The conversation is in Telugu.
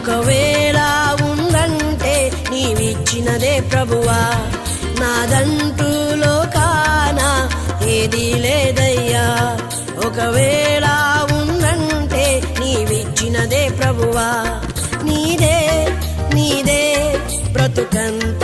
ఒకవేళ ఉందంటే నీవిచ్చినదే ప్రభువా, నాదంటూ లోకాన ఏదీ లేదయ్యా. ఒకవేళ ఉందంటే నీవిచ్చినదే ప్రభువా, నీదే నీదే బ్రతుకంత